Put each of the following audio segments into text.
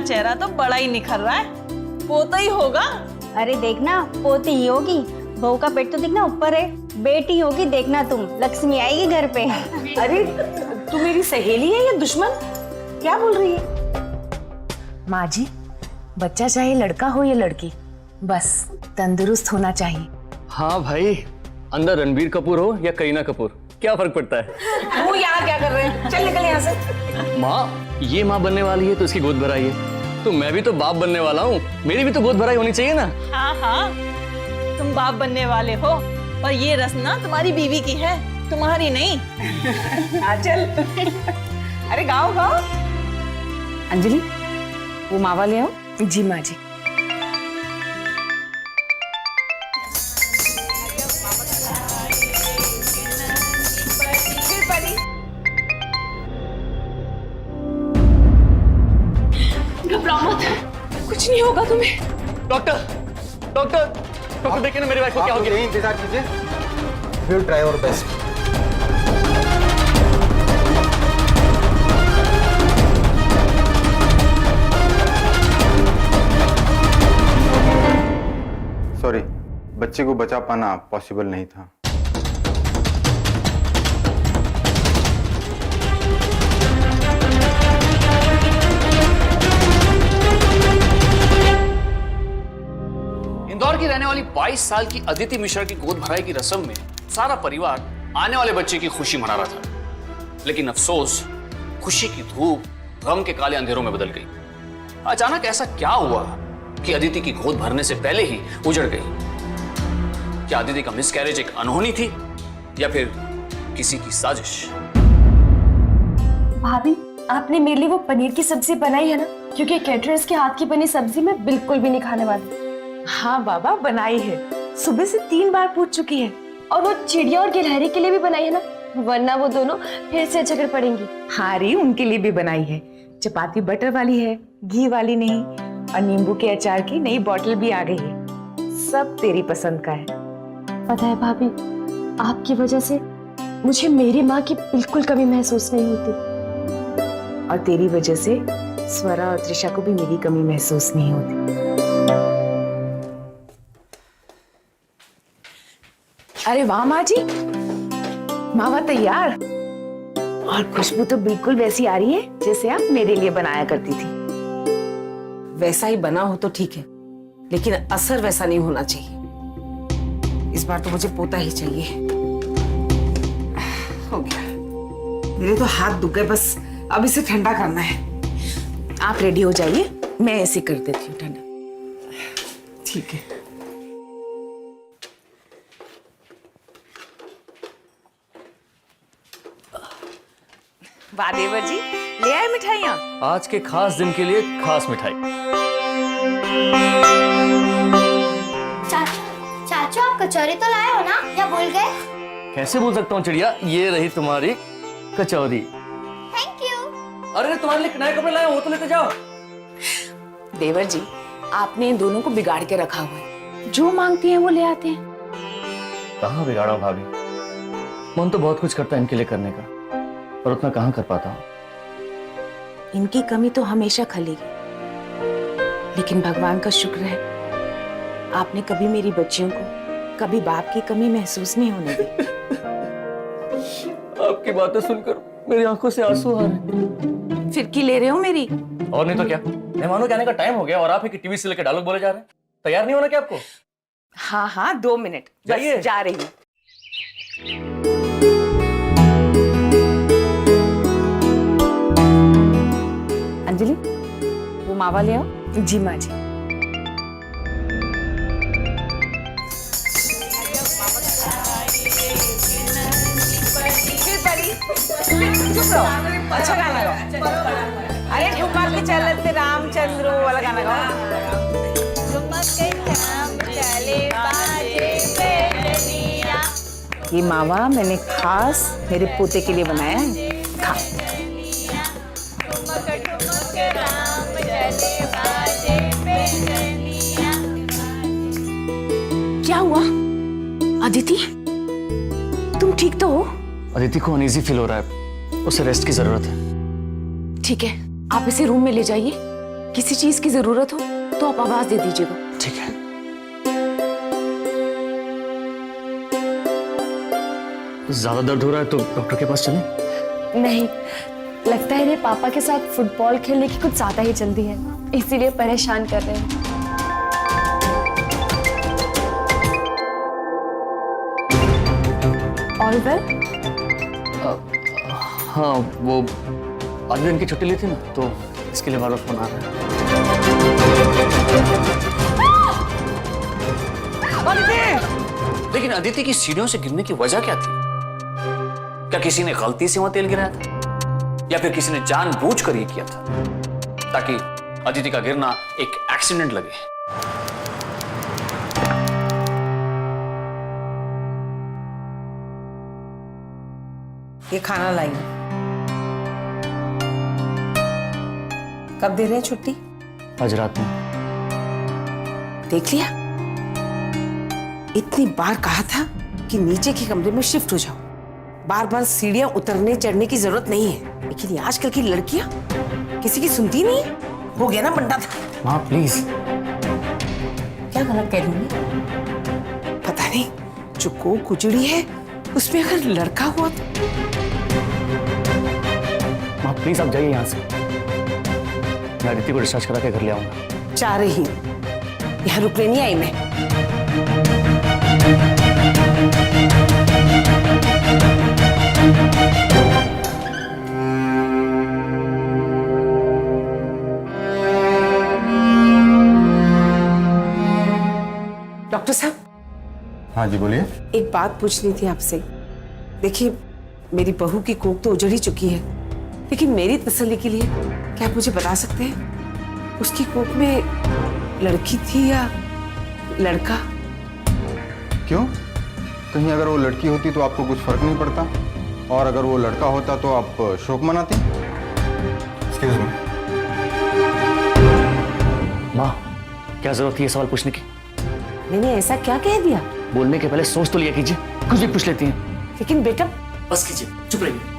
चेहरा तो बड़ा ही निखर रहा है, पोता ही होगा। अरे देखना, पोती ही होगी। बहू का पेट तो दिखना ऊपर है, बेटी होगी देखना तुम, लक्ष्मी आएगी घर पे। अरे तू मेरी सहेली है या दुश्मन? क्या बोल रही है? माँ जी, बच्चा चाहे लड़का हो या लड़की, बस तंदुरुस्त होना चाहिए। हाँ भाई, अंदर रणबीर कपूर हो या करीना कपूर, क्या फर्क पड़ता है। वो यहाँ क्या कर रहे हैं? चल निकल यहाँ से। माँ, ये माँ बनने वाली है तो इसकी गोद भराई है, तो मैं भी तो बाप बनने वाला हूँ, मेरी भी तो गोद भराई होनी चाहिए ना। हाँ हाँ, तुम बाप बनने वाले हो और ये रस्ना तुम्हारी बीवी की है, तुम्हारी नहीं। हाँ चल। अरे गाओ गाओ। अंजलि, वो मावा ले आओ। जी माँ जी। घबराओ मत, कुछ नहीं होगा तुम्हें। डॉक्टर डॉक्टर डॉक्टर, देखिए ना मेरी वाइफ को क्या हो गया। इंतजार कीजिए, will try our best. Sorry, बच्चे को बचा पाना पॉसिबल नहीं था। इंदौर की रहने वाली 22 साल की अदिति मिश्रा की गोद भराई की रस्म में सारा परिवार आने वाले बच्चे की खुशी मना रहा था, लेकिन अफसोस खुशी की धूप गम के काले अंधेरों में बदल गई। अचानक ऐसा क्या हुआ कि अदिति की गोद भरने से पहले ही उजड़ गई? क्या अदिति का मिसकैरेज एक अनहोनी थी या फिर किसी की साजिश? भाभी, आपने मेरे लिए वो पनीर की सब्जी बनाई है ना? क्योंकि कैटरर्स के हाथ की बनी सब्जी मैं बिल्कुल भी नहीं खाने वाली। हाँ बाबा, बनाई है, सुबह से 3 बार पूछ चुकी है। और वो चिड़िया और गिलहरी के लिए भी बनाई है ना, वरना वो दोनों फिर से झगड़ पड़ेंगी। हाँ री, उनके लिए भी बनाई है। चपाती बटर वाली है, घी वाली नहीं, और नींबू के अचार की नई बोतल भी आ गई है। सब तेरी पसंद का है। पता है भाभी, आपकी वजह से मुझे मेरी माँ की बिल्कुल कमी महसूस नहीं होती। और तेरी वजह से स्वरा और त्रिशा को भी मेरी कमी महसूस नहीं होती। अरे वाह माँ जी, मावा तैयार। और खुशबू तो बिल्कुल वैसी आ रही है जैसे आप मेरे लिए बनाया करती थी। वैसा ही बना हो तो ठीक है, लेकिन असर वैसा नहीं होना चाहिए। इस बार तो मुझे पोता ही चाहिए। हो गया, मेरे तो हाथ दुख गए, बस अब इसे ठंडा करना है। आप रेडी हो जाइए, मैं ऐसे कर देती हूँ ठंडा। ठीक है। वाह देवर जी, ले आए मिठाइयाँ। आज के खास दिन के लिए खास मिठाई। चाचू, आप कचौरी तो लाए हो ना, या भूल गए? कैसे भूल सकता हूँ चिड़िया, ये रही तुम्हारी कचौरी। Thank you. अरे तुम्हारे लिए नए कपड़े लाया, वो तो लेते जाओ। देवर जी, आपने इन दोनों को बिगाड़ के रखा हुआ है, जो मांगती हैं वो ले आते हैं। कहाँ बिगाड़ा भाभी, मन तो बहुत कुछ करता है इनके लिए करने का, पर उतना कहाँ कर पाता हूँ। इनकी कमी तो हमेशा खलेगी, लेकिन भगवान का शुक्र है आपने कभी मेरी बच्चियों को कभी बाप की कमी महसूस नहीं होने दी। आपकी बातें सुनकर मेरी आंखों से आंसू आ रहे। फिरकी ले रहे हो मेरी? और नहीं तो क्या, मेहमानों के आने का टाइम हो गया और आप ही की टीवी से लेकर डायलॉग बोले जा रहे हैं। तैयार नहीं होना क्या आपको? हाँ हाँ, 2 मिनट, जाइए। जा रही हूँ। अंजलि, वो मावा ले आओ। जी माँ जी। चुप रहो, अच्छा गाना गाओ। अरे ठुमक के चलते रामचंद्र वाला गाना गाओ। ये मावा मैंने खास मेरे पोते के लिए बनाया है, खा। क्या हुआ अदिति, तुम ठीक तो हो? अदिति को अनईजी फील हो रहा है, उसे रेस्ट की जरूरत है। ठीक है, आप इसे रूम में ले जाइए, किसी चीज की जरूरत हो तो आप आवाज दे दीजिएगा। ठीक है। ज्यादा दर्द हो रहा है तो डॉक्टर के पास चलें? नहीं, लगता है इन्हें पापा के साथ फुटबॉल खेलने की कुछ ज्यादा ही जल्दी है, इसीलिए परेशान कर रहे हैं। All well? हाँ, वो आज दिन की छुट्टी ली थी ना, तो इसके लिए बार बार फोन आ रहा है। लेकिन अदिति की सीढ़ियों से गिरने की वजह क्या थी? क्या किसी ने गलती से वहां तेल गिराया था, या फिर किसी ने जानबूझकर ये किया था ताकि अदिति का गिरना एक एक्सीडेंट लगे? ये खाना लाई। कब दे रहे हैं छुट्टी? आज रात में। देख लिया, इतनी बार कहा था कि नीचे के कमरे में शिफ्ट हो जाओ, बार बार सीढ़ियां उतरने चढ़ने की जरूरत नहीं है। लेकिन ये आजकल की लड़कियां किसी की सुनती नहीं है। हो गया ना बंटा था। माँ प्लीज। क्या गलत कह रही हूँ? पता नहीं, जो कोख उजड़ी है उसमें अगर लड़का हुआ तो। माँ प्लीज आप जाइए यहाँ से, मैं अदिति को डिस्चार्ज करा के घर ले आऊंगा। जा रही हूँ, यहाँ रुकने नहीं आई मैं। डॉक्टर साहब। हाँ जी बोलिए। एक बात पूछनी थी आपसे। देखिए, मेरी बहू की कोख तो उजड़ ही चुकी है, लेकिन मेरी तसल्ली के लिए क्या आप मुझे बता सकते हैं उसकी कोख में लड़की थी या लड़का? क्यों? कहीं अगर वो लड़की होती तो आपको कुछ फर्क नहीं पड़ता, और अगर वो लड़का होता तो आप शोक मनाती? Excuse me. माँ, क्या जरूरत थी ये सवाल पूछने की? मैंने ऐसा क्या कह दिया? बोलने के पहले सोच तो लिया कीजिए, कुछ भी पूछ लेती हैं। लेकिन बेटा। बस कीजिए, चुप रहिए।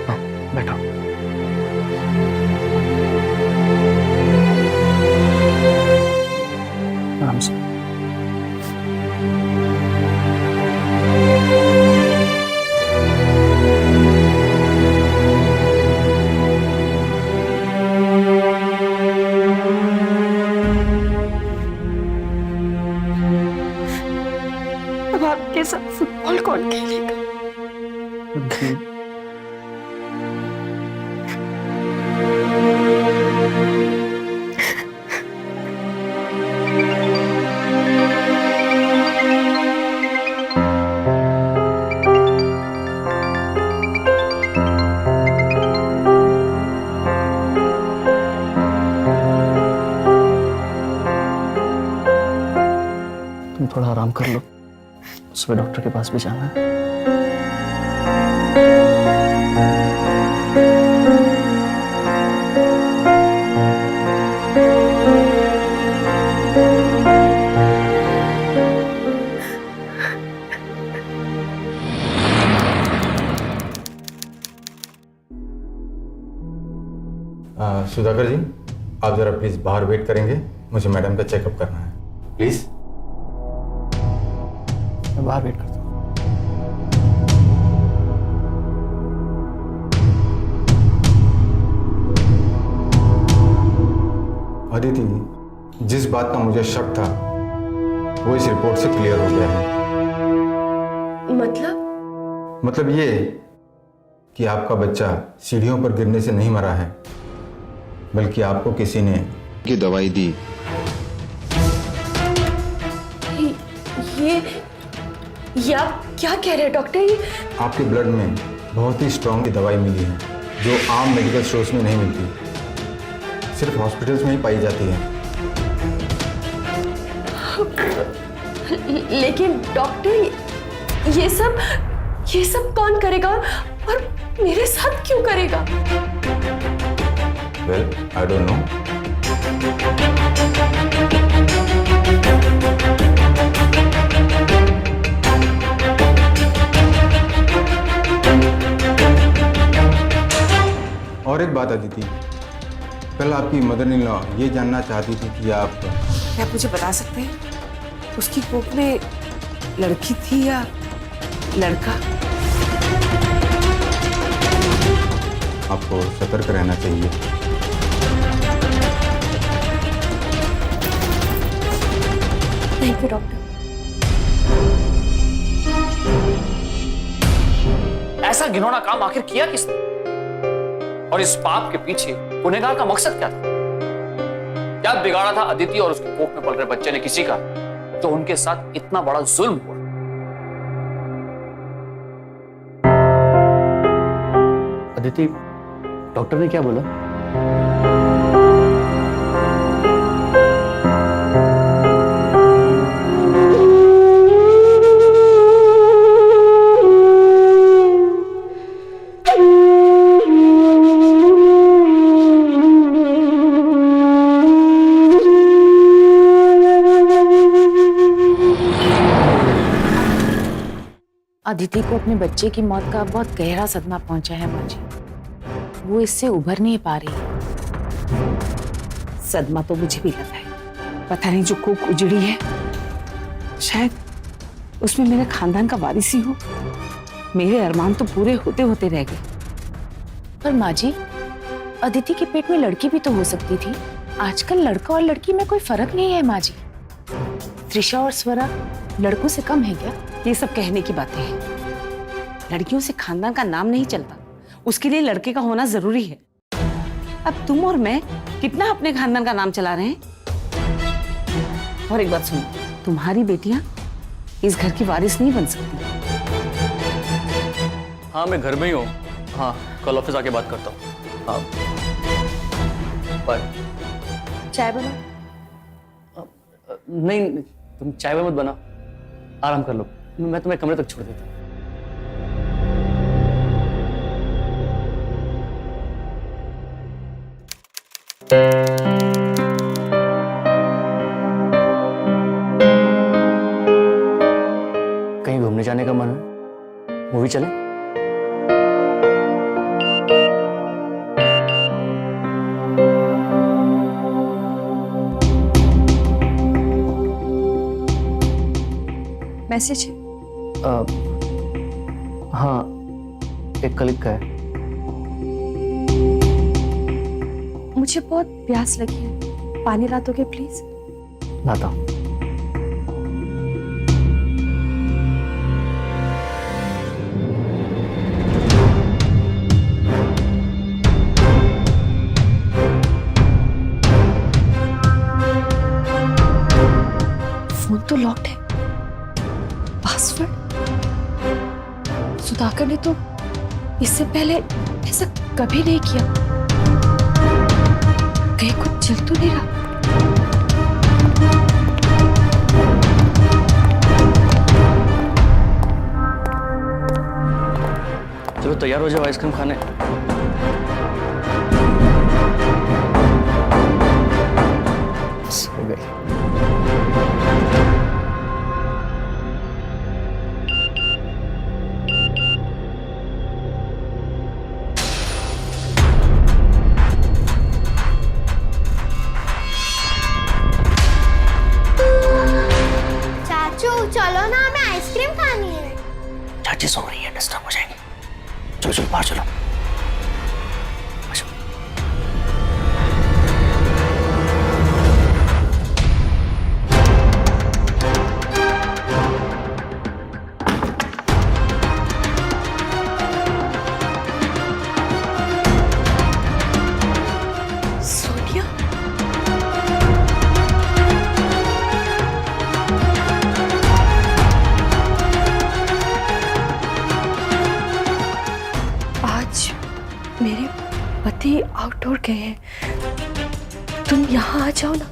हाँ, बैठो। आराम से। अब आपके साथ फुटबॉल कौन खेलेगा? तुम थोड़ा आराम कर लो, सुबह डॉक्टर के पास भी जाना है। सुधाकर जी, आप जरा प्लीज बाहर वेट करेंगे, मुझे मैडम का चेकअप करना है, प्लीज। मैं बाहर वेट करता हूँ। अदिति, जिस बात का मुझे शक था वो इस रिपोर्ट से क्लियर हो गया है। मतलब ये कि आपका बच्चा सीढ़ियों पर गिरने से नहीं मरा है, बल्कि आपको किसी ने की दवाई दी। ये आप क्या कह रहे हैं डॉक्टर? ये आपके ब्लड में बहुत ही स्ट्रॉन्ग दवाई मिली है जो आम मेडिकल स्टोर्स में नहीं मिलती, सिर्फ हॉस्पिटल्स में ही पाई जाती है। लेकिन डॉक्टर, ये सब कौन करेगा और मेरे साथ क्यों करेगा? Well, I don't know. और एक बात अदिति, कल आपकी मदर इन लॉ ये जानना चाहती थी कि आप क्या आप मुझे बता सकते हैं उसकी कोख में लड़की थी या लड़का? आपको सतर्क रहना चाहिए। Thank you doctor. ऐसा घिनौना काम आखिर किया किसने? और इस पाप के पीछे गुनहगार का मकसद क्या था? क्या बिगाड़ा था अदिति और उसके कोख में पल रहे बच्चे ने किसी का, जो उनके साथ इतना बड़ा जुल्म हुआ? अदिति, डॉक्टर ने क्या बोला? अदिति को अपने बच्चे की मौत का बहुत गहरा सदमा पहुंचा है माँ जी। वो इससे उभर नहीं पा रही। सदमा तो मुझे भी लगा है। पता नहीं जो कोख उजड़ी है शायद उसमें मेरे खानदान का वारिस ही हो। मेरे अरमान तो पूरे होते होते रह गए। पर माँ जी, अदिति के पेट में लड़की भी तो हो सकती थी। आजकल लड़का और लड़की में कोई फर्क नहीं है माँ जी। त्रिशा और स्वरा लड़कों से कम है क्या? ये सब कहने की बातें हैं। लड़कियों से खानदान का नाम नहीं चलता, उसके लिए लड़के का होना जरूरी है। अब तुम और मैं कितना अपने खानदान का नाम चला रहे हैं। और एक बात सुनो, तुम्हारी बेटियां इस घर की वारिस नहीं बन सकती। हाँ, मैं घर में ही हूँ। हाँ, कल ऑफिस आके बात करता हूँ। हाँ, बाय। चाय बना? नहीं, तुम चाय मत बना, आराम कर लो। मैं तुम्हें कमरे तक छोड़ देता हूँ। कहीं घूमने जाने का मन है? मूवी चले? मैसेज है? हाँ, एक कलीग का है। मुझे बहुत प्यास लगी है, पानी ला दोगे प्लीज? लाता हूँ। फोन तो लॉक्ड है। पासवर्ड? सुधाकर ने तो इससे पहले ऐसा कभी नहीं किया। कहीं कुछ चल तो नहीं रहा? चलो तैयार हो जाओ आइसक्रीम खाने। बस हो गई। चाचू चलो ना, हमें आइसक्रीम खानी है। चाची सो रही है, डिस्टर्ब हो जाएंगे। चलो चलो बाहर चलो। सोनिया? आज मेरे पति आउटडोर गए हैं, तुम यहाँ आ जाओ ना।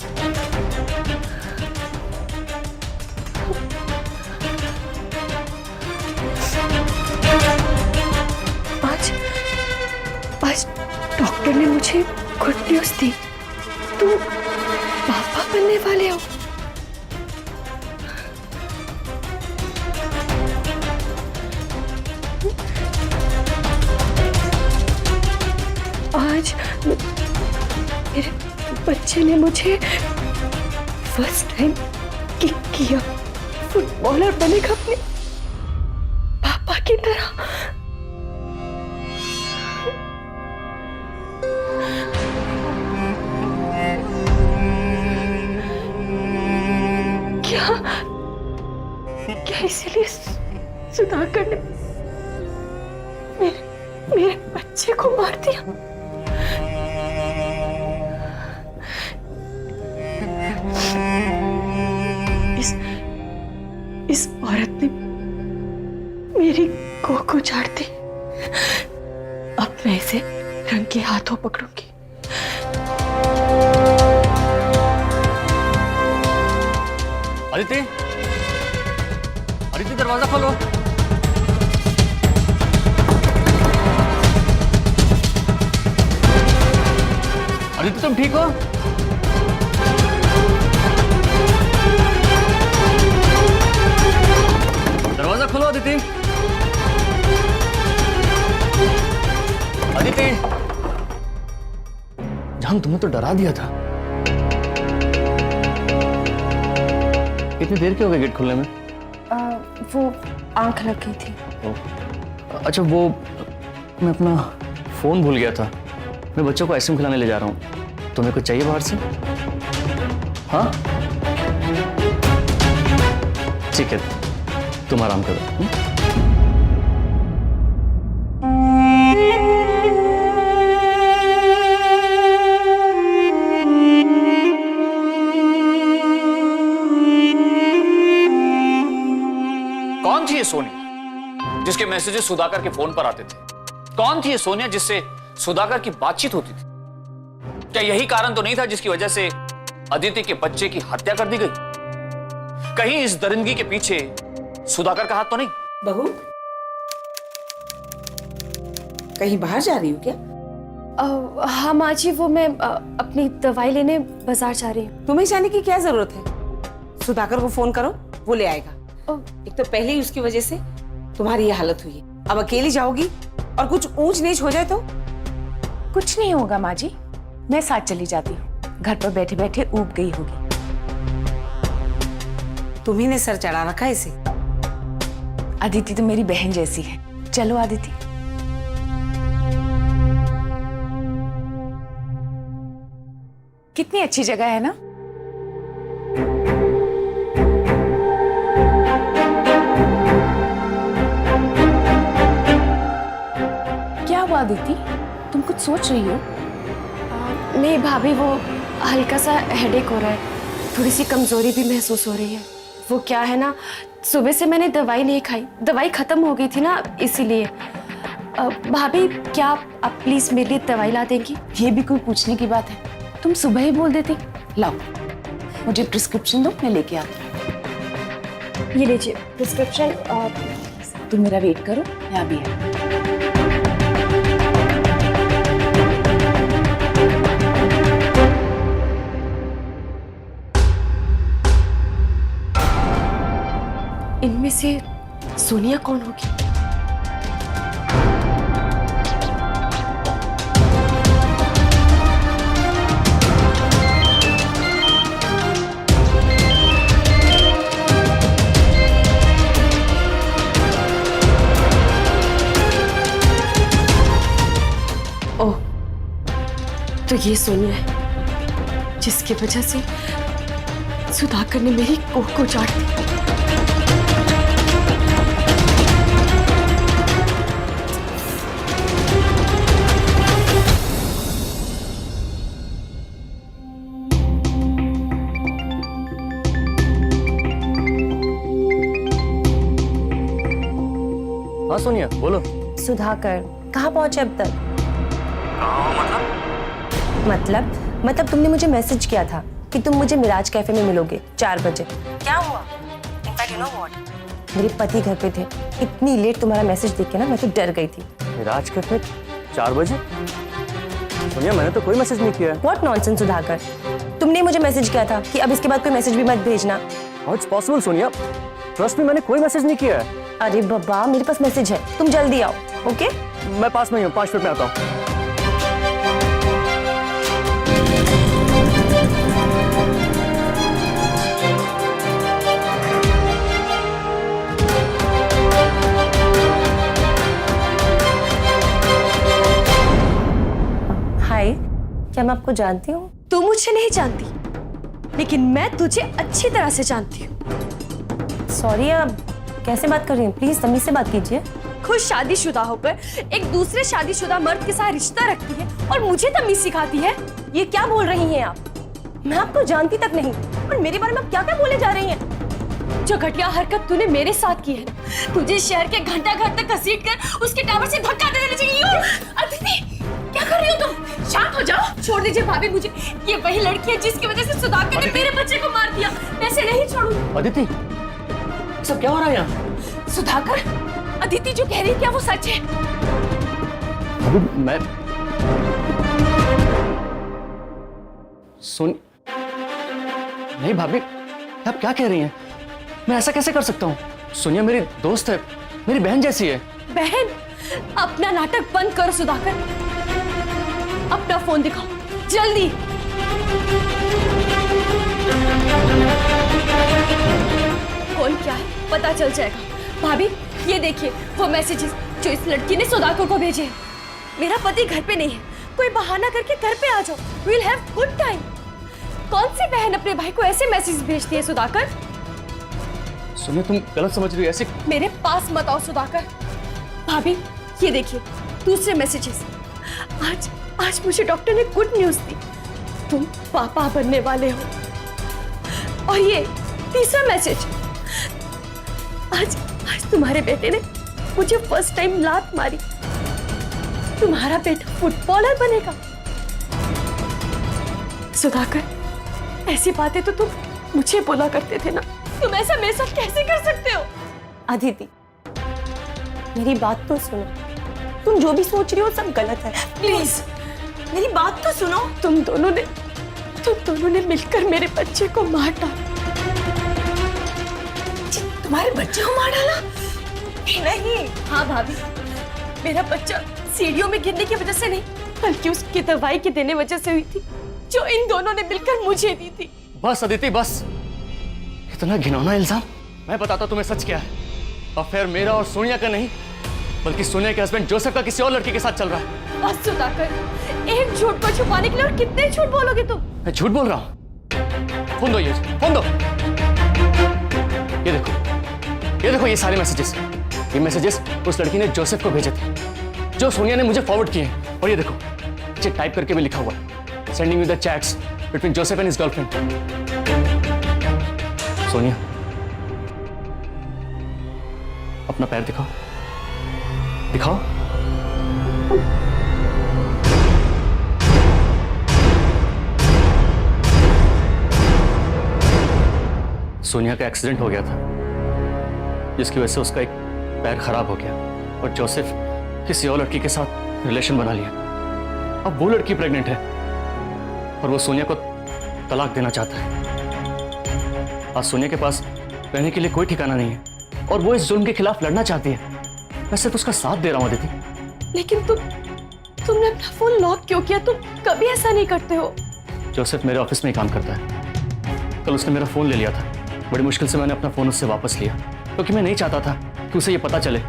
आज डॉक्टर ने मुझे गुड न्यूज दी। तुम बनने वाले हो। आज मेरे बच्चे ने मुझे फर्स्ट टाइम किक किया। फुटबॉलर बनेगा अपने पापा की तरह। क्या इसीलिए सुधाकर ने मेरे बच्चे को मार दिया? इस औरत ने मेरी कोख उजाड़ दी। अब मैं इसे रंगे हाथों पकड़ूंगी। अदिति, अदिति दरवाजा खोलो। अदिति तुम ठीक हो? दरवाजा खोलो अदिति। अदिति, जान तुम्हें तो डरा दिया था। कितनी देर की हो गई गेट खुलने में? वो आंख लग गई थी। अच्छा वो मैं अपना फोन भूल गया था। मैं बच्चों को आइसक्रीम खिलाने ले जा रहा हूँ। तुम्हें कुछ चाहिए बाहर से? हाँ ठीक है, तुम आराम करो। कौन थी ये सोनिया जिसके मैसेजेस सुधाकर के फोन पर आते थे? कौन थी ये सोनिया जिससे सुधाकर की बातचीत होती थी? क्या यही कारण तो नहीं था जिसकी वजह से अदिति के बच्चे की हत्या कर दी गई? कहीं इस दरिंदगी के पीछे सुधाकर का हाथ तो नहीं? बहू कहीं बाहर जा रही हो क्या? हाँ माँ जी, वो मैं अपनी दवाई लेने बाजार जा रही हूँ। तुम्हें जाने की क्या जरूरत है? सुधाकर को फोन करो, वो ले आएगा। एक तो पहले ही उसकी वजह से तुम्हारी ये हालत हुई है। अब अकेली जाओगी और कुछ ऊंच नीच हो जाए तो? कुछ नहीं होगा माँ जी, मैं साथ चली जाती हूँ। घर पर बैठे बैठे ऊब गई होगी। तुम्ही ने सर चढ़ा रखा है इसे। अदिति तो मेरी बहन जैसी है। चलो अदिति। कितनी अच्छी जगह है ना? क्या हुआ अदिति, तुम कुछ सोच रही हो? नहीं भाभी, वो हल्का सा हेडेक हो रहा है। थोड़ी सी कमजोरी भी महसूस हो रही है। वो क्या है ना, सुबह से मैंने दवाई नहीं खाई, दवाई खत्म हो गई थी ना, इसीलिए। भाभी क्या आप प्लीज मेरे लिए दवाई ला देंगी? ये भी कोई पूछने की बात है? तुम सुबह ही बोल देती। लाओ मुझे प्रिस्क्रिप्शन दो, मैं लेके आती। ये लीजिए प्रिस्क्रिप्शन। तुम मेरा वेट करो, मैं अभी है। इनमें से सोनिया कौन होगी? ओह, तो ये सोनिया है जिसकी वजह से सुधाकर ने मेरी कोख को उजाड़ दी। हाँ सोनिया बोलो। सुधाकर कहाँ पहुंचे अब तक? मतलब तुमने मुझे मैसेज किया था कि तुम मुझे मिराज कैफे में मिलोगे 4 बजे। क्या हुआ? इनफैक्ट यू नो व्हाट, मेरे पति घर पे थे। इतनी लेट तुम्हारा मैसेज देख के ना मैं तो डर गई थी। मिराज कैफे 4 बजे? सोनिया मैंने तो कोई मैसेज नहीं किया। व्हाट नॉनसेंस सुधाकर, तुमने मुझे मैसेज किया था कि अब इसके बाद कोई मैसेज भी मत भेजना। How it's possible Sonia? Trust me, मैंने कोई मैसेज नहीं किया है। अरे बाबा, मेरे पास मैसेज है, तुम जल्दी आओ। ओके? मैं पास में ही हूँ, 5 मिनट में आता हूँ। हाय, क्या मैं आपको जानती हूँ? तू मुझे नहीं जानती, लेकिन मैं तुझे अच्छी तरह से जानती हूँ। सॉरी, आप कैसे बात कर रही हैं? प्लीज तमीज से बात कीजिए। खुद शादीशुदा होकर एक दूसरे शादीशुदा मर्द के साथ रिश्ता रखती है और मुझे तमीज सिखाती है। ये क्या बोल रही हैं आप? मैं आपको जानती तक नहीं और मेरे बारे में आप क्या क्या बोले जा रही हैं? जो घटिया हरकत तूने मेरे साथ की है, तुझे शहर के घंटा घर तक घसीट कर उसके टावर से धक्का दे देना चाहिए। अदिति, क्या कर रही हो तुम? शांत हो जाओ। छोड़ दीजिए भाभी मुझे। ये वही लड़की है जिसकी वजह से सुधाकर ने मेरे बच्चे को मार दिया। मैं इसे नहीं छोड़ूंगी। अदिति, सब क्या हो रहा है यहाँ? सुधाकर, अदिति जो कह रही है क्या वो सच है? अभी मैं सुन नहीं भाभी, आप क्या कह रही हैं? मैं ऐसा कैसे कर सकता हूँ? सोनिया मेरी दोस्त है, मेरी बहन जैसी है। बहन? अपना नाटक बंद करो सुधाकर। अपना फोन दिखाओ जल्दी। कौन क्या है पता चल जाएगा। भाभी ये देखिए वो मैसेजेस जो इस लड़की ने सुधाकर को भेजे। मेरा पति घर पे नहीं है, कोई बहाना करके घर पे आ जाओ। We'll have good time. कौन सी बहन अपने भाई को ऐसे मैसेज भेजती है सुधाकर? सोनिया तुम गलत समझ रही हो। ऐसे मेरे पास मत आओ सुधाकर। भाभी ये देखिए दूसरे मैसेजेस। आज मुझे डॉक्टर ने गुड न्यूज दी, तुम पापा बनने वाले हो। और ये तीसरा मैसेज, आज तुम्हारे बेटे ने मुझे फर्स्ट टाइम लात मारी। तुम्हारा बेटा फुटबॉलर बनेगा। सुधाकर, ऐसी बातें तो तुम मुझे बोला करते थे ना। तुम ऐसा मेरे साथ कैसे कर सकते हो? अदिति, मेरी बात तो सुनो। तुम जो भी सोच रही हो सब गलत है। प्लीज मेरी बात तो सुनो। तुम दोनों ने मिलकर मेरे बच्चे को मार डाला। तुम्हारे बच्चे को मार डाला? नहीं। हाँ भाभी, मेरा बच्चा सीढ़ियों में गिरने की वजह से नहीं, बल्कि उसकी दवाई के देने वजह से हुई थी, जो इन दोनों ने मिलकर मुझे दी थी। बस अदिति बस, इतना घिनौना इल्जाम। मैं बताता तुम्हें सच क्या है। अफेयर मेरा और सोनिया का नहीं, बल्कि सोनिया के हस्बैंड जोसेफ का किसी और लड़की के साथ चल रहा है। बस सुधाकर, एक झूठ को छुपाने के लिए और कितने झूठ बोलोगे तुम? मैं झूठ बोल रहा हूँ? फोन दो, ये फोन दो। ये देखो ये सारे मैसेजेस। ये मैसेजेस उस लड़की ने जोसेफ को भेजे थे, जो सोनिया ने मुझे फॉरवर्ड किए हैं। और ये देखो नीचे टाइप करके भी लिखा हुआ है, sending you the chats between Joseph and his girlfriend. Sonia अपना पैर दिखाओ, दिखाओ। सोनिया का एक्सीडेंट हो गया था, जिसकी वजह से उसका एक पैर खराब हो गया और जोसेफ किसी और लड़की के साथ रिलेशन बना लिया। अब वो लड़की प्रेग्नेंट है और वो सोनिया को तलाक देना चाहता है। आज सोनिया के पास रहने के लिए कोई ठिकाना नहीं है और वो इस जुल्म के खिलाफ लड़ना चाहती है। वैसे तो उसका साथ दे रहा हूं अदिति। लेकिन तुमने अपना फोन लॉक क्यों किया? तुम कभी ऐसा नहीं करते हो। जोसेफ मेरे ऑफिस में ही काम करता है। कल उसने मेरा फोन ले लिया था, बड़ी मुश्किल से मैंने अपना फोन उससे वापस लिया, क्योंकि मैं नहीं चाहता था कि उसे ये पता चले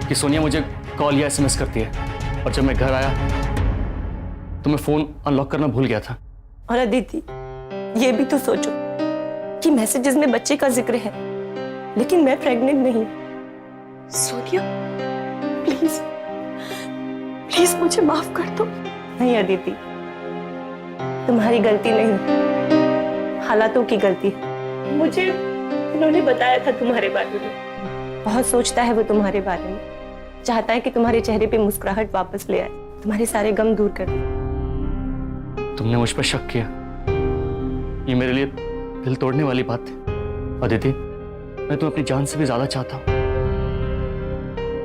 कि सोनिया मुझे कॉल या एसएमएस करती है। और जब मैं घर आया तो मैं फोन अनलॉक करना भूल गया था। और अदिति, ये भी तो सोचो कि मैसेजेस में बच्चे का जिक्र है, लेकिन मैं प्रेग्नेंट नहीं। सोनिया प्लीज प्लीज मुझे माफ कर दो। नहीं अदिति, तुम्हारी गलती नहीं, हालातों की गलती है। मुझे इन्होंने बताया था तुम्हारे बारे में। बहुत सोचता है वो तुम्हारे बारे में, चाहता है कि तुम्हारे चेहरे पे मुस्कुराहट वापस ले आए, तुम्हारे सारे गम दूर कर दे। तुमने मुझ पर शक किया, ये मेरे लिए दिल तोड़ने वाली बात थी। अदिति, मैं तुम्हें अपनी जान से भी ज्यादा चाहता हूं।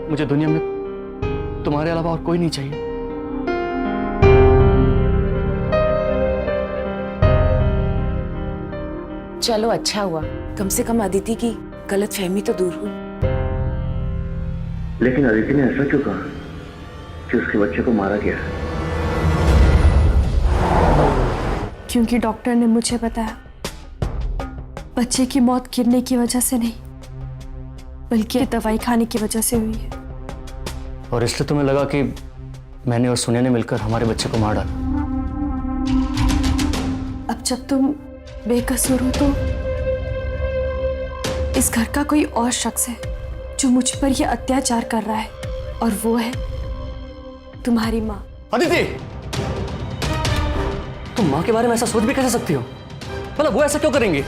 मुझे दुनिया में तुम्हारे अलावा और कोई नहीं चाहिए। चलो अच्छा हुआ, कम से कम अदिति की गलतफहमी तो दूर हुई। लेकिन अदिति ने ऐसा क्यों कहा कि उसके बच्चे को मारा गया? क्योंकि डॉक्टर ने मुझे बताया बच्चे की मौत गिरने की वजह से नहीं, बल्कि दवाई खाने की वजह से हुई है। और इसलिए तुम्हें लगा कि मैंने और सोनिया ने मिलकर हमारे बच्चे को मार डाला? अब जब तुम बेकसूर हो तो इस घर का कोई और शख्स है जो मुझ पर यह अत्याचार कर रहा है, और वो है तुम्हारी माँ। अदिति, तुम माँ के बारे में ऐसा सोच भी कैसे सकती हो? मतलब वो ऐसा क्यों करेंगे?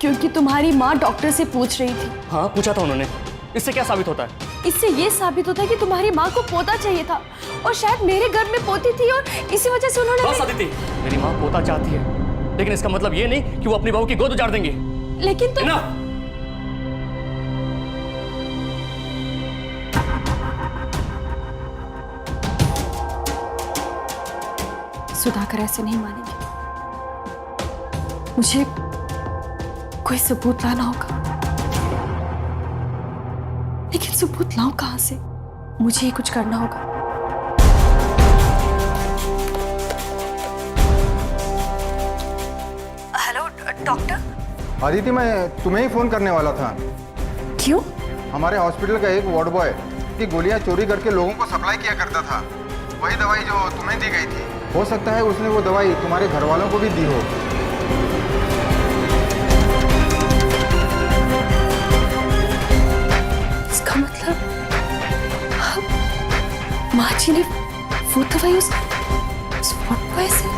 क्योंकि तुम्हारी माँ डॉक्टर से पूछ रही थी। हाँ, पूछा था उन्होंने। इससे क्या साबित होता है? इससे ये साबित होता है कि तुम्हारी माँ को पोता चाहिए था, और शायद मेरे घर में पोती थी और इसी वजह से उन्होंने। बस अदिति, मेरी माँ पोता चाहती है, लेकिन इसका मतलब ये नहीं कि वो अपनी बहू की गोद उजाड़ देंगे। लेकिन तुम ना, सुधाकर ऐसे नहीं मानेंगे। मुझे कोई सबूत लाना होगा, लेकिन सबूत लाऊं कहां से? मुझे ही कुछ करना होगा। Hello doctor. अदिति, मैं तुम्हें ही फोन करने वाला था। क्यों? हमारे हॉस्पिटल का एक वार्ड बॉय की गोलियां चोरी करके लोगों को सप्लाई किया करता था। वही दवाई जो तुम्हें दी गई थी। हो सकता है उसने वो दवाई तुम्हारे घर वालों को भी दी हो। इसका मतलब माँ जी ने वो दवाई उस वार्ड बॉय से।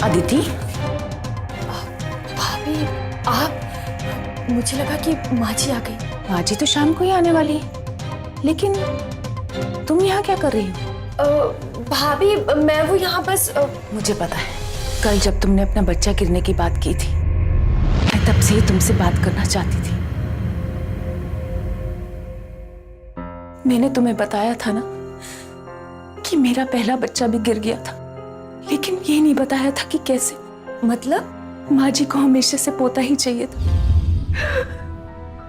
अदिति, भाभी, आप, मुझे लगा कि माँ जी आ गई। माँ जी तो शाम को ही आने वाली है, लेकिन तुम यहाँ क्या कर रही हो? भाभी, मैं वो यहाँ बस मुझे पता है, कल जब तुमने अपना बच्चा गिरने की बात की थी, मैं तब से ही तुमसे बात करना चाहती थी। मैंने तुम्हें बताया था ना कि मेरा पहला बच्चा भी गिर गया था, लेकिन ये नहीं बताया था कि कैसे। मतलब? माँ जी को हमेशा से पोता ही चाहिए था।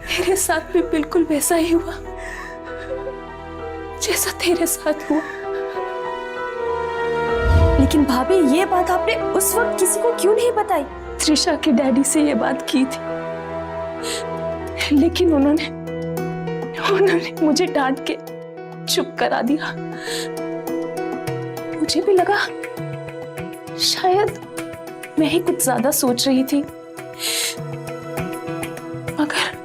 मेरे साथ भी बिल्कुल वैसा ही हुआ जैसा तेरे साथ हुआ। लेकिन भाभी, ये बात आपने उस वक्त किसी को क्यों नहीं बताई? त्रिशा के डैडी से ये बात की थी, लेकिन उन्होंने मुझे डांट के चुप करा दिया। मुझे भी लगा शायद मैं ही कुछ ज्यादा सोच रही थी, मगर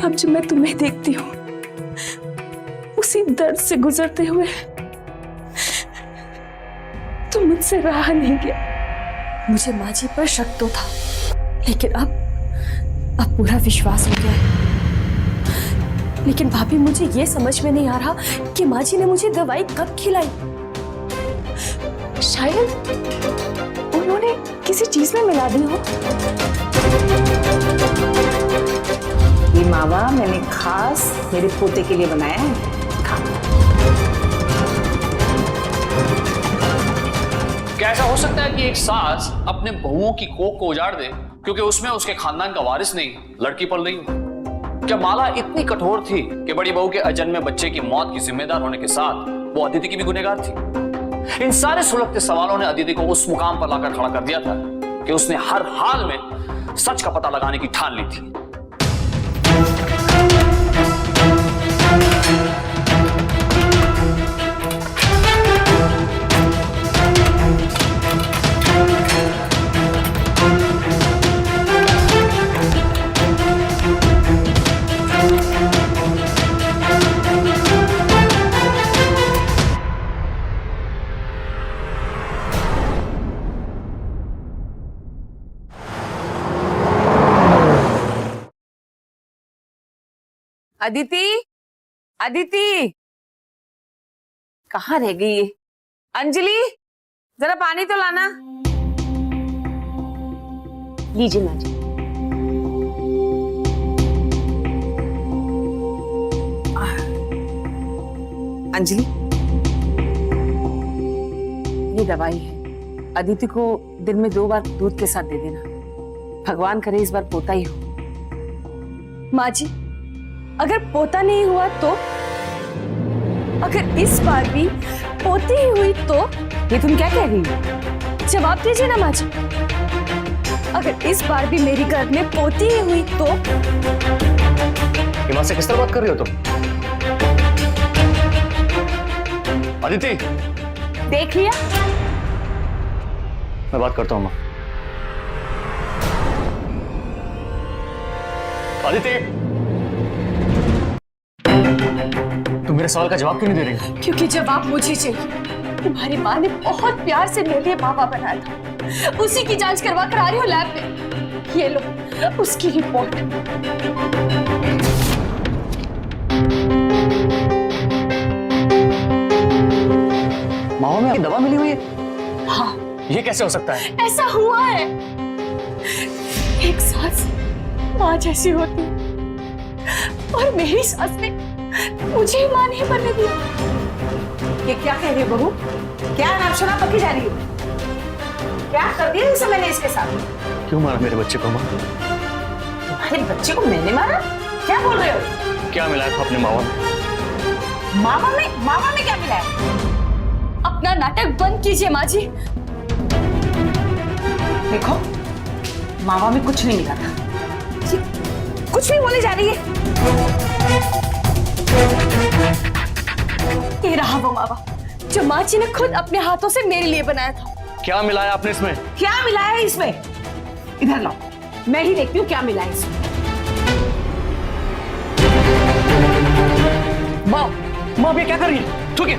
अब जब मैं तुम्हें देखती हूँ उसी दर्द से गुजरते हुए, तो मुझसे रहा नहीं गया। मुझे माँ जी पर शक तो था, लेकिन अब पूरा विश्वास हो गया है। लेकिन भाभी, मुझे ये समझ में नहीं आ रहा कि माँ जी ने मुझे दवाई कब खिलाई। शायद उन्होंने किसी चीज में मिला दी हो। ये मावा मैंने खास मेरे पोते के लिए बनाया है। क्या ऐसा हो सकता है कि एक सास अपने बहुओं की कोख को उजाड़ दे क्योंकि उसमें उसके खानदान का वारिस नहीं, लड़की पल रही हो? क्या माला इतनी कठोर थी कि बड़ी बहू के अजन्मे बच्चे की मौत की जिम्मेदार होने के साथ वो अदिति की भी गुनहगार थी? इन सारे सुलगते सवालों ने अदिति को उस मुकाम पर लाकर खड़ा कर दिया था कि उसने हर हाल में सच का पता लगाने की ठान ली थी। अदिति, अदिति, कहाँ रह गई ये? अंजलि, जरा पानी तो लाना। लीजिए माँ जी। अंजलि, ये दवाई है, अदिति को दिन में 2 बार दूध के साथ दे देना। भगवान करे इस बार पोता ही हो। माँ जी, अगर पोता नहीं हुआ तो, अगर इस बार भी पोती ही हुई तो? ये तुम क्या कह रही हो? जवाब दीजिए ना माँ जी। अगर इस बार भी मेरी गर्भ में पोती ही हुई तो? माँ से किस तरह बात कर रही हो तुम? अदिति, देख लिया? मैं बात करता हूँ माँ। अदिति, तुम मेरे सवाल का जवाब क्यों नहीं दे रही? क्योंकि जवाब मुझे चाहिए। तुम्हारी माँ ने बहुत प्यार से मेरे लिए मावा बनाया था, उसी की जांच करवा कर आ रही हूँ लैब में। ये लो उसकी रिपोर्ट। मावा में दवा मिली हुई है? हाँ। ये कैसे हो सकता है? ऐसा हुआ है। एक सांस माँ जैसी होती और मेरी सास ने मुझे माँ नहीं बनने दी। ये क्या कह रही हो बहू? क्या नाम सुना पकी जा रही हो? क्या कर दिया इसे मैंने इसके साथ? क्यों मारा मेरे बच्चे को माँ? तुम्हारे बच्चे को मैंने मारा? क्या बोल रहे हो? क्या मिलाया था अपने मावा में? मावा में क्या मिला है? अपना नाटक बंद कीजिए माँ जी। देखो, मावा में कुछ नहीं मिला था। कुछ भी बोले जा रही है। ये रहा वो मावा जो माँ जी ने खुद अपने हाथों से मेरे लिए बनाया था। क्या मिलाया आपने इसमें? क्या मिला है इसमें? इधर लाओ, मैं ही देखती हूँ क्या मिला है इसमें। माँ ये क्या कर रही है? थूकिए,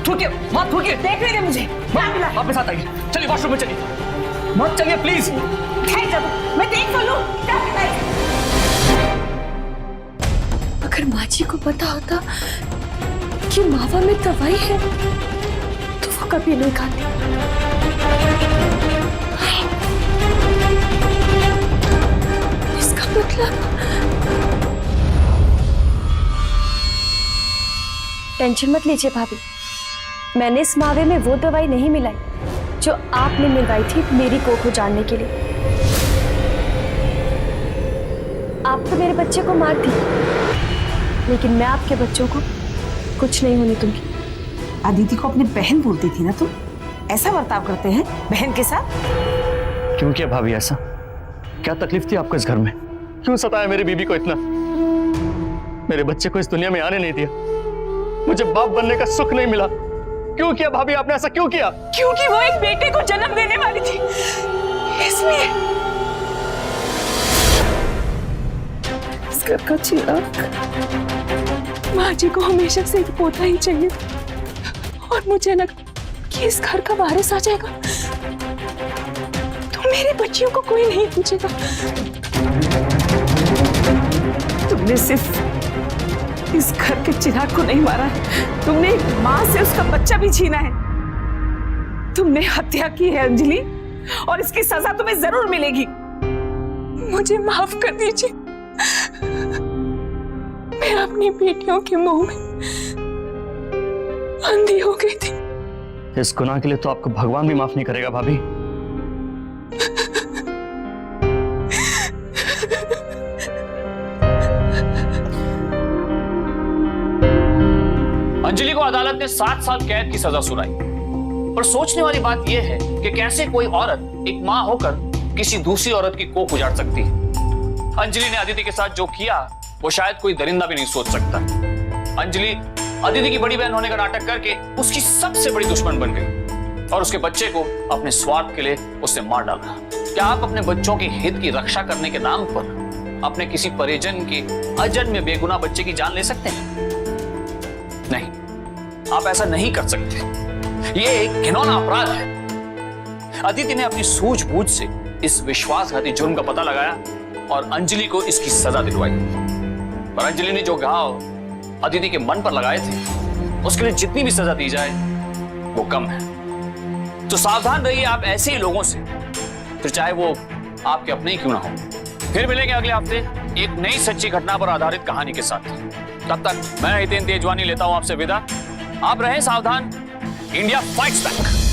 थूकिए, माँ थूकिए। देख रही है मुझे क्या मिला है? वापस आत आइए, चलिए वॉशरूम में चलिए। मत चलिए प्लीज। मैं देख तो लूं क्या मिला है। अगर माँ जी को पता होता कि मावा में दवाई है तो वो कभी नहीं खाती। इसका मतलब टेंशन मत लीजिए भाभी, मैंने इस मावे में वो दवाई नहीं मिलाई जो आपने मिलवाई थी मेरी कोख को जानने के लिए। आप तो मेरे बच्चे को मार दी, लेकिन मैं आपके बच्चों को कुछ नहीं होने दूंगी। अदिति को अपनी बहन बोलती थी ना तुम? ऐसा बर्ताव करते हैं बहन के साथ? क्यों किया भाभी ऐसा? क्या तकलीफ थी आपको इस घर में? क्यों सताया मेरी बीबी को इतना? मेरे बच्चे को इस दुनिया में आने नहीं दिया, मुझे बाप बनने का सुख नहीं मिला। क्यों किया भाभी आपने ऐसा? क्यों किया? क्योंकि वो एक बेटे को जन्म देने वाली थी, इसलिए। इस घर का चिराग। माँ जी को हमेशा से एक पोता ही चाहिए और मुझे लगा कि इस घर का वारिस आ जाएगा तो मेरे बच्चियों को कोई नहीं पूछेगा। तुमने सिर्फ इस घर के चिराग को नहीं मारा है, तुमने एक माँ से उसका बच्चा भी छीना है। तुमने हत्या की है अंजलि, और इसकी सजा तुम्हें जरूर मिलेगी। मुझे माफ कर दीजिए, मैं अपनी बेटियों के मुंह में अंधी हो गई थी। इस गुनाह के लिए तो आपको भगवान भी माफ नहीं करेगा भाभी। अंजलि को अदालत ने 7 साल कैद की सजा सुनाई। पर सोचने वाली बात यह है कि कैसे कोई औरत एक मां होकर किसी दूसरी औरत की कोख उजाड़ सकती है। अंजलि ने अदिति के साथ जो किया वो शायद कोई दरिंदा भी नहीं सोच सकता। अंजलि अदिति की बड़ी बहन होने का नाटक करके उसकी सबसे बड़ी दुश्मन बन गई और उसके बच्चे को अपने स्वार्थ के लिए उसने मार डाला। क्या आप अपने बच्चों के हित की रक्षा करने के नाम पर अपने किसी परिजन के अजन्मे बेगुनाह बच्चे की जान ले सकते हैं? नहीं, आप ऐसा नहीं कर सकते। ये एक घिनौना अपराध है। अदिति ने अपनी सूझबूझ से इस विश्वासघाती जुर्म का पता लगाया और अंजलि को इसकी सजा दिलवाई। पर अंजलि ने जो घाव अदिति के मन पर लगाए थे उसके लिए जितनी भी सजा दी जाए वो कम है। तो सावधान रहिए आप ऐसे ही लोगों से, फिर चाहे वो आपके अपने ही क्यों ना हो। फिर मिलेंगे अगले हफ्ते एक नई सच्ची घटना पर आधारित कहानी के साथ। तब तक मैं हितेन तेजवानी लेता हूं आपसे विदा। आप रहें सावधान। India fights back.